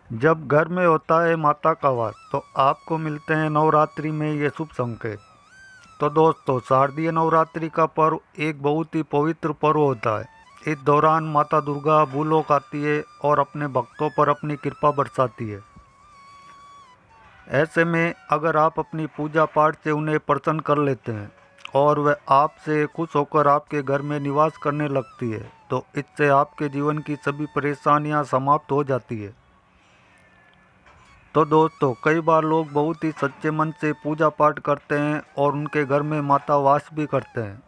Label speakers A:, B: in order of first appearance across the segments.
A: जब घर में होता है माता का वास तो आपको मिलते हैं नवरात्रि में ये शुभ संकेत। तो दोस्तों, शारदीय नवरात्रि का पर्व एक बहुत ही पवित्र पर्व होता है। इस दौरान माता दुर्गा भूलोक आती है और अपने भक्तों पर अपनी कृपा बरसाती है। ऐसे में अगर आप अपनी पूजा पाठ से उन्हें प्रसन्न कर लेते हैं और वह आपसे खुश होकर आपके घर में निवास करने लगती है, तो इससे आपके जीवन की सभी परेशानियां समाप्त हो जाती है। तो दोस्तों, कई बार लोग बहुत ही सच्चे मन से पूजा पाठ करते हैं और उनके घर में माता वास भी करते हैं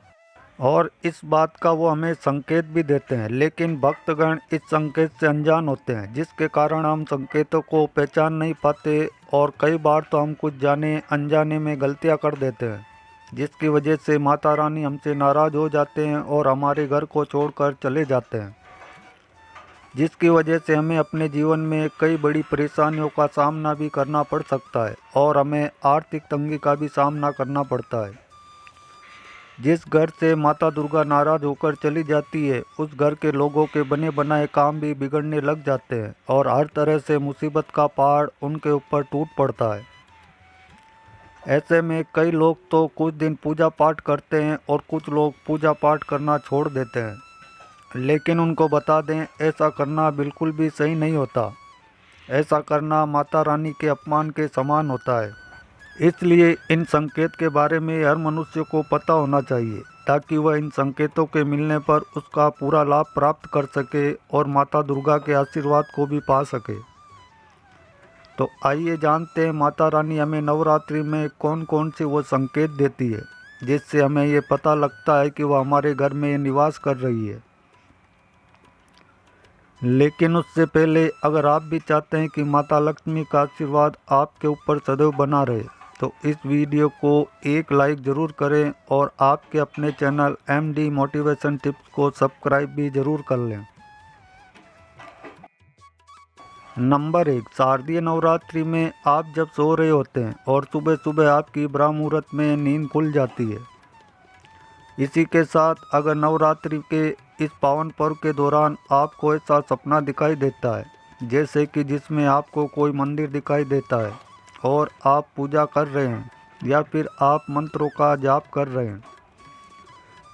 A: और इस बात का वो हमें संकेत भी देते हैं, लेकिन भक्तगण इस संकेत से अनजान होते हैं, जिसके कारण हम संकेतों को पहचान नहीं पाते और कई बार तो हम कुछ जाने अनजाने में गलतियां कर देते हैं, जिसकी वजह से माता रानी हमसे नाराज़ हो जाते हैं और हमारे घर को छोड़कर चले जाते हैं, जिसकी वजह से हमें अपने जीवन में कई बड़ी परेशानियों का सामना भी करना पड़ सकता है और हमें आर्थिक तंगी का भी सामना करना पड़ता है। जिस घर से माता दुर्गा नाराज होकर चली जाती है, उस घर के लोगों के बने बनाए काम भी बिगड़ने लग जाते हैं और हर तरह से मुसीबत का पहाड़ उनके ऊपर टूट पड़ता है। ऐसे में कई लोग तो कुछ दिन पूजा पाठ करते हैं और कुछ लोग पूजा पाठ करना छोड़ देते हैं, लेकिन उनको बता दें, ऐसा करना बिल्कुल भी सही नहीं होता। ऐसा करना माता रानी के अपमान के समान होता है। इसलिए इन संकेत के बारे में हर मनुष्य को पता होना चाहिए, ताकि वह इन संकेतों के मिलने पर उसका पूरा लाभ प्राप्त कर सके और माता दुर्गा के आशीर्वाद को भी पा सके। तो आइए जानते हैं माता रानी हमें नवरात्रि में कौन कौन से वो संकेत देती है, जिससे हमें ये पता लगता है कि वह हमारे घर में निवास कर रही है। लेकिन उससे पहले अगर आप भी चाहते हैं कि माता लक्ष्मी का आशीर्वाद आपके ऊपर सदैव बना रहे, तो इस वीडियो को एक लाइक ज़रूर करें और आपके अपने चैनल MD मोटिवेशन टिप्स को सब्सक्राइब भी ज़रूर कर लें। नंबर 1, शारदीय नवरात्रि में आप जब सो रहे होते हैं और सुबह सुबह आपकी ब्रह्म मुहूर्त में नींद खुल जाती है। इसी के साथ अगर नवरात्रि के इस पावन पर्व के दौरान आपको ऐसा सपना दिखाई देता है, जैसे कि जिसमें आपको कोई मंदिर दिखाई देता है और आप पूजा कर रहे हैं या फिर आप मंत्रों का जाप कर रहे हैं,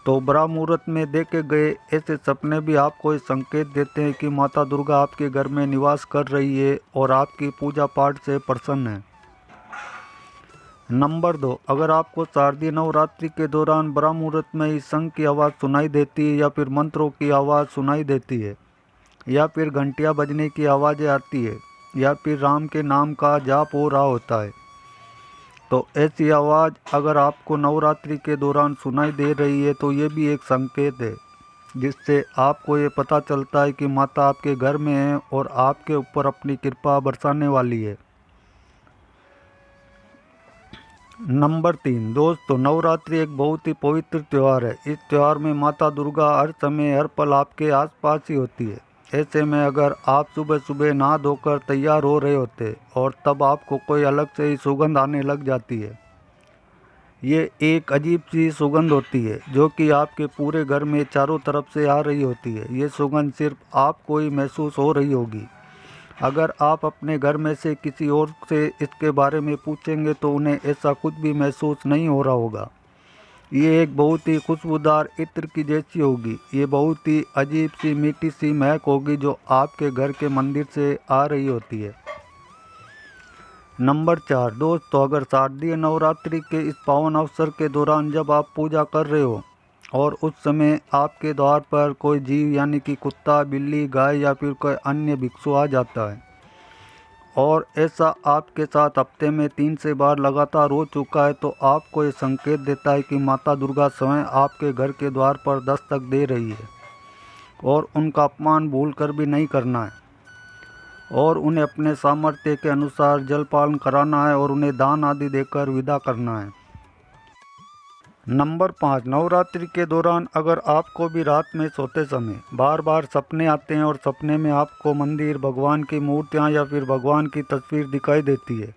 A: तो ब्रह्म मुहूर्त में देखे गए ऐसे सपने भी आपको ये संकेत देते हैं कि माता दुर्गा आपके घर में निवास कर रही है और आपकी पूजा पाठ से प्रसन्न है। नंबर 2, अगर आपको शारदीय नवरात्रि के दौरान ब्रह्म मुहूर्त में ही शंख की आवाज़ सुनाई देती है या फिर मंत्रों की आवाज़ सुनाई देती है या फिर घंटियाँ बजने की आवाज़ें आती है या फिर राम के नाम का जाप हो रहा होता है, तो ऐसी आवाज़ अगर आपको नवरात्रि के दौरान सुनाई दे रही है, तो ये भी एक संकेत है, जिससे आपको ये पता चलता है कि माता आपके घर में है और आपके ऊपर अपनी कृपा बरसाने वाली है। नंबर 3, दोस्तों, नवरात्रि एक बहुत ही पवित्र त्यौहार है। इस त्यौहार में माता दुर्गा हर समय हर पल आपके आसपास ही होती है। ऐसे में अगर आप सुबह सुबह नहा धोकर तैयार हो रहे होते और तब आपको कोई अलग से ही सुगंध आने लग जाती है, ये एक अजीब सी सुगंध होती है जो कि आपके पूरे घर में चारों तरफ से आ रही होती है। ये सुगंध सिर्फ आपको ही महसूस हो रही होगी। अगर आप अपने घर में से किसी और से इसके बारे में पूछेंगे तो उन्हें ऐसा कुछ भी महसूस नहीं हो रहा होगा। ये एक बहुत ही खुशबूदार इत्र की जैसी होगी। ये बहुत ही अजीब सी मीठी सी महक होगी जो आपके घर के मंदिर से आ रही होती है। नंबर 4, दोस्तों, अगर शारदीय नवरात्रि के इस पावन अवसर के दौरान जब आप पूजा कर रहे हो और उस समय आपके द्वार पर कोई जीव यानी कि कुत्ता, बिल्ली, गाय या फिर कोई अन्य भिक्षु आ जाता है और ऐसा आपके साथ हफ्ते में 3 से बार लगातार हो चुका है, तो आपको ये संकेत देता है कि माता दुर्गा स्वयं आपके घर के द्वार पर दस्तक दे रही है और उनका अपमान भूल कर भी नहीं करना है और उन्हें अपने सामर्थ्य के अनुसार जलपान कराना है और उन्हें दान आदि देकर विदा करना है। नंबर 5, नवरात्रि के दौरान अगर आपको भी रात में सोते समय बार बार सपने आते हैं और सपने में आपको मंदिर, भगवान की मूर्तियां या फिर भगवान की तस्वीर दिखाई देती है,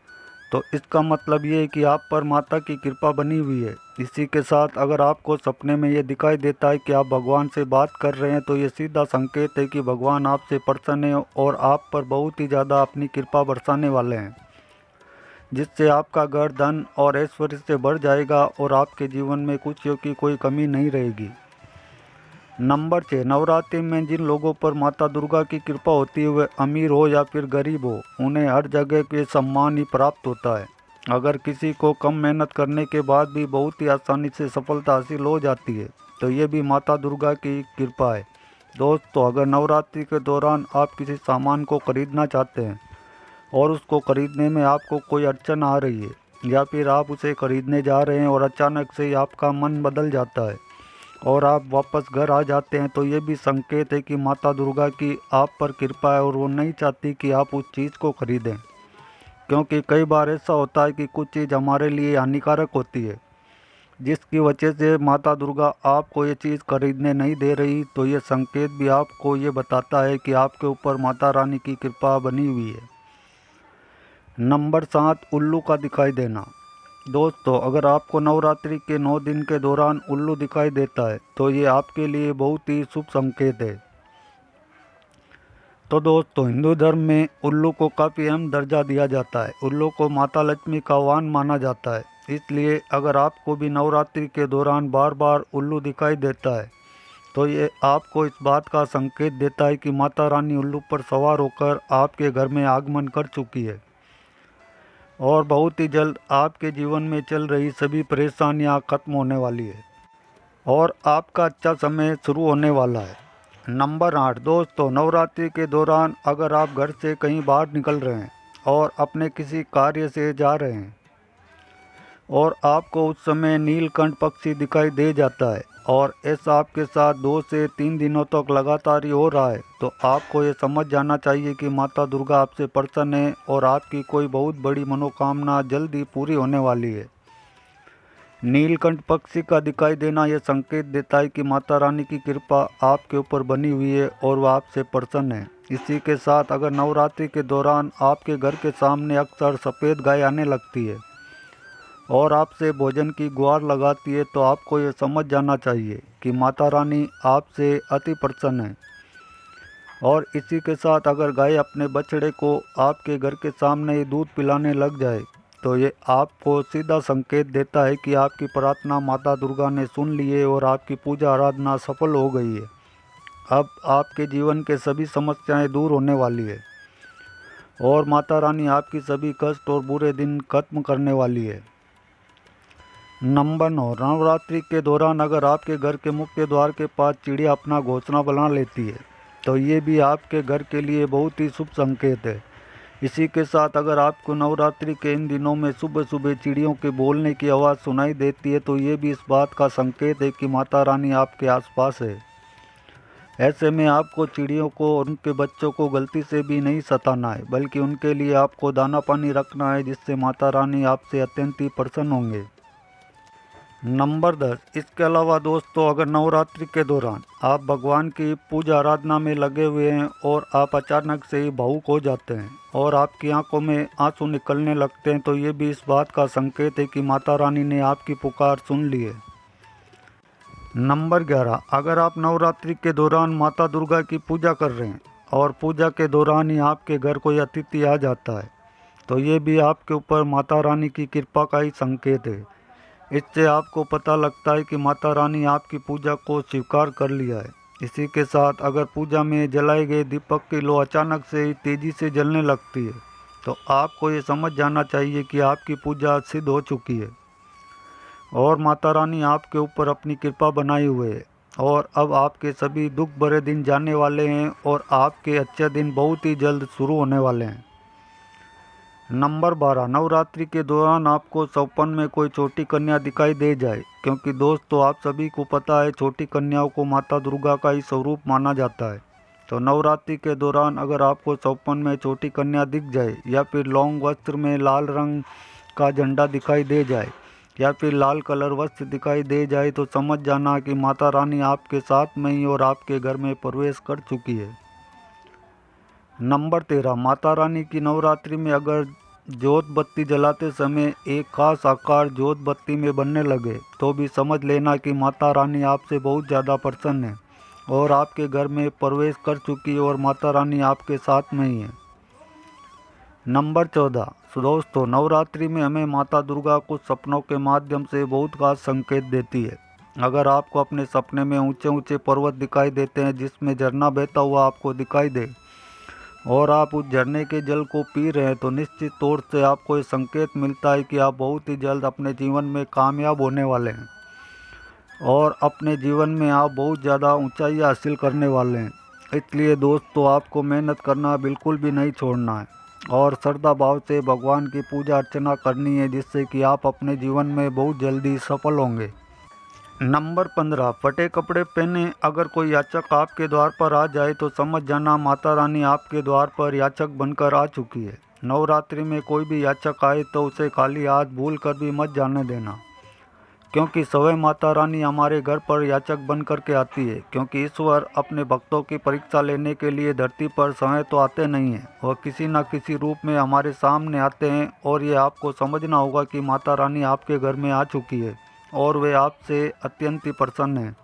A: तो इसका मतलब ये है कि आप पर माता की कृपा बनी हुई है। इसी के साथ अगर आपको सपने में ये दिखाई देता है कि आप भगवान से बात कर रहे हैं तो ये सीधा संकेत है कि भगवान आपसे प्रसन्न है और आप पर बहुत ही ज़्यादा अपनी कृपा बरसाने वाले हैं, जिससे आपका घर धन और ऐश्वर्य से भर जाएगा और आपके जीवन में खुशियों की कोई कमी नहीं रहेगी। नंबर 6, नवरात्रि में जिन लोगों पर माता दुर्गा की कृपा होती है वे अमीर हो या फिर गरीब हो, उन्हें हर जगह के सम्मान ही प्राप्त होता है। अगर किसी को कम मेहनत करने के बाद भी बहुत ही आसानी से सफलता हासिल हो जाती है तो ये भी माता दुर्गा की कृपा है। दोस्तों, अगर नवरात्रि के दौरान आप किसी सामान को खरीदना चाहते हैं और उसको खरीदने में आपको कोई अड़चन आ रही है या फिर आप उसे खरीदने जा रहे हैं और अचानक से ही आपका मन बदल जाता है और आप वापस घर आ जाते हैं तो ये भी संकेत है कि माता दुर्गा की आप पर कृपा है और वो नहीं चाहती कि आप उस चीज़ को खरीदें, क्योंकि कई बार ऐसा होता है कि कुछ चीज़ हमारे लिए हानिकारक होती है जिसकी वजह से माता दुर्गा आपको ये चीज़ खरीदने नहीं दे रही। तो ये संकेत भी आपको ये बताता है कि आपके ऊपर माता रानी की कृपा बनी हुई है। नंबर 7, उल्लू का दिखाई देना। दोस्तों, अगर आपको नवरात्रि के 9 दिन के दौरान उल्लू दिखाई देता है तो ये आपके लिए बहुत ही शुभ संकेत है। तो दोस्तों, हिंदू धर्म में उल्लू को काफ़ी अहम दर्जा दिया जाता है। उल्लू को माता लक्ष्मी का वाहन माना जाता है। इसलिए अगर आपको भी नवरात्रि के दौरान बार बार उल्लू दिखाई देता है तो ये आपको इस बात का संकेत देता है कि माता रानी उल्लू पर सवार होकर आपके घर में आगमन कर चुकी है और बहुत ही जल्द आपके जीवन में चल रही सभी परेशानियां खत्म होने वाली है और आपका अच्छा समय शुरू होने वाला है। नंबर 8, दोस्तों, नवरात्रि के दौरान अगर आप घर से कहीं बाहर निकल रहे हैं और अपने किसी कार्य से जा रहे हैं और आपको उस समय नीलकंठ पक्षी दिखाई दे जाता है और ऐसा आपके साथ 2 से 3 दिनों तक लगातार ही हो रहा है तो आपको ये समझ जाना चाहिए कि माता दुर्गा आपसे प्रसन्न है और आपकी कोई बहुत बड़ी मनोकामना जल्द ही पूरी होने वाली है। नीलकंठ पक्षी का दिखाई देना यह संकेत देता है कि माता रानी की कृपा आपके ऊपर बनी हुई है और वह आपसे प्रसन्न है। इसी के साथ अगर नवरात्रि के दौरान आपके घर के सामने अक्सर सफ़ेद गाय आने लगती है और आपसे भोजन की गुहार लगाती है तो आपको ये समझ जाना चाहिए कि माता रानी आपसे अति प्रसन्न है। और इसी के साथ अगर गाय अपने बछड़े को आपके घर के सामने ही दूध पिलाने लग जाए तो ये आपको सीधा संकेत देता है कि आपकी प्रार्थना माता दुर्गा ने सुन ली है और आपकी पूजा आराधना सफल हो गई है। अब आपके जीवन के सभी समस्याएं दूर होने वाली है और माता रानी आपकी सभी कष्ट और बुरे दिन खत्म करने वाली है। नंबर 9, नवरात्रि के दौरान अगर आपके घर के मुख्य द्वार के पास चिड़िया अपना घोंसला बना लेती है तो ये भी आपके घर के लिए बहुत ही शुभ संकेत है। इसी के साथ अगर आपको नवरात्रि के इन दिनों में सुबह सुबह चिड़ियों के बोलने की आवाज़ सुनाई देती है तो ये भी इस बात का संकेत है कि माता रानी आपके आसपास है। ऐसे में आपको चिड़ियों को और उनके बच्चों को गलती से भी नहीं सताना है, बल्कि उनके लिए आपको दाना पानी रखना है, जिससे माता रानी आपसे अत्यंत ही प्रसन्न होंगे। नंबर 10, इसके अलावा दोस्तों, अगर नवरात्रि के दौरान आप भगवान की पूजा आराधना में लगे हुए हैं और आप अचानक से ही भावुक हो जाते हैं और आपकी आंखों में आंसू निकलने लगते हैं तो ये भी इस बात का संकेत है कि माता रानी ने आपकी पुकार सुन ली है। नंबर 11, अगर आप नवरात्रि के दौरान माता दुर्गा की पूजा कर रहे हैं और पूजा के दौरान ही आपके घर कोई अतिथि आ जाता है तो ये भी आपके ऊपर माता रानी की कृपा का ही संकेत है। इससे आपको पता लगता है कि माता रानी आपकी पूजा को स्वीकार कर लिया है। इसी के साथ अगर पूजा में जलाए गए दीपक की लौ अचानक से ही तेज़ी से जलने लगती है तो आपको ये समझ जाना चाहिए कि आपकी पूजा सिद्ध हो चुकी है और माता रानी आपके ऊपर अपनी कृपा बनाए हुए है और अब आपके सभी दुख भरे दिन जाने वाले हैं और आपके अच्छे दिन बहुत ही जल्द शुरू होने वाले हैं। नंबर 12, नवरात्रि के दौरान आपको सपन में कोई छोटी कन्या दिखाई दे जाए, क्योंकि दोस्तों आप सभी को पता है छोटी कन्याओं को माता दुर्गा का ही स्वरूप माना जाता है। तो नवरात्रि के दौरान अगर आपको सपन में छोटी कन्या दिख जाए या फिर लौंग वस्त्र में लाल रंग का झंडा दिखाई दे जाए या फिर लाल कलर वस्त्र दिखाई दे जाए तो समझ जाना कि माता रानी आपके साथ में ही और आपके घर में प्रवेश कर चुकी है। नंबर 13, माता रानी की नवरात्रि में अगर जोत बत्ती जलाते समय एक खास आकार जोत बत्ती में बनने लगे तो भी समझ लेना कि माता रानी आपसे बहुत ज़्यादा प्रसन्न है और आपके घर में प्रवेश कर चुकी है और माता रानी आपके साथ में ही है। नंबर 14। दोस्तों, नवरात्रि में हमें माता दुर्गा कुछ सपनों के माध्यम से बहुत खास संकेत देती है। अगर आपको अपने सपने में ऊंचे ऊंचे पर्वत दिखाई देते हैं जिसमें झरना बहता हुआ आपको दिखाई दे और आप उस झरने के जल को पी रहे हैं तो निश्चित तौर से आपको ये संकेत मिलता है कि आप बहुत ही जल्द अपने जीवन में कामयाब होने वाले हैं और अपने जीवन में आप बहुत ज़्यादा ऊंचाई हासिल करने वाले हैं। इसलिए दोस्तों, आपको मेहनत करना बिल्कुल भी नहीं छोड़ना है और श्रद्धा भाव से भगवान की पूजा अर्चना करनी है जिससे कि आप अपने जीवन में बहुत जल्दी सफल होंगे। नंबर 15। फटे कपड़े पहने अगर कोई याचक आपके द्वार पर आ जाए तो समझ जाना माता रानी आपके द्वार पर याचक बनकर आ चुकी है। नवरात्रि में कोई भी याचक आए तो उसे खाली हाथ भूल कर भी मत जाने देना, क्योंकि स्वयं माता रानी हमारे घर पर याचक बन कर के आती है। क्योंकि ईश्वर अपने भक्तों की परीक्षा लेने के लिए धरती पर स्वयं तो आते नहीं हैं, वह किसी न किसी रूप में हमारे सामने आते हैं और ये आपको समझना होगा कि माता रानी आपके घर में आ चुकी है और वे आपसे अत्यंत ही प्रसन्न हैं।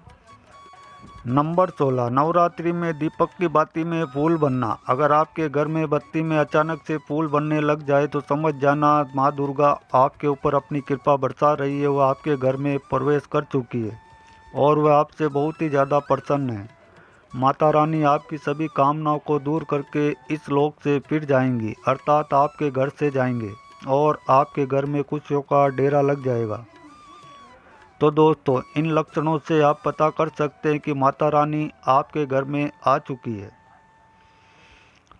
A: नंबर 16। नवरात्रि में दीपक की बाती में फूल बनना। अगर आपके घर में बत्ती में अचानक से फूल बनने लग जाए तो समझ जाना माँ दुर्गा आपके ऊपर अपनी कृपा बरसा रही है, वह आपके घर में प्रवेश कर चुकी है और वह आपसे बहुत ही ज़्यादा प्रसन्न है। माता रानी आपकी सभी कामनाओं को दूर करके इस लोक से फिर जाएंगी, अर्थात आपके घर से जाएंगे और आपके घर में खुशियों का डेरा लग जाएगा। तो दोस्तों, इन लक्षणों से आप पता कर सकते हैं कि माता रानी आपके घर में आ चुकी है।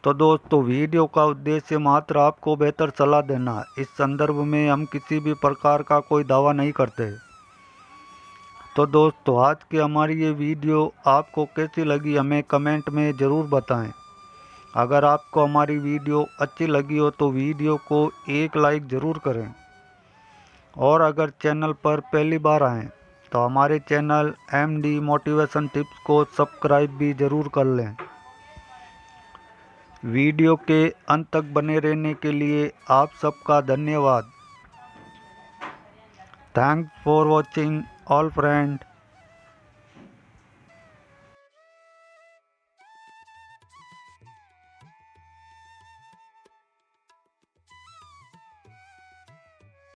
A: तो दोस्तों, वीडियो का उद्देश्य मात्र आपको बेहतर सलाह देना है। इस संदर्भ में हम किसी भी प्रकार का कोई दावा नहीं करते। तो दोस्तों, आज की हमारी ये वीडियो आपको कैसी लगी हमें कमेंट में ज़रूर बताएं। अगर आपको हमारी वीडियो अच्छी लगी हो तो वीडियो को एक लाइक ज़रूर करें और अगर चैनल पर पहली बार आएँ तो हमारे चैनल MD मोटिवेशन टिप्स को सब्सक्राइब भी ज़रूर कर लें। वीडियो के अंत तक बने रहने के लिए आप सबका धन्यवाद। Thanks for watching all friend.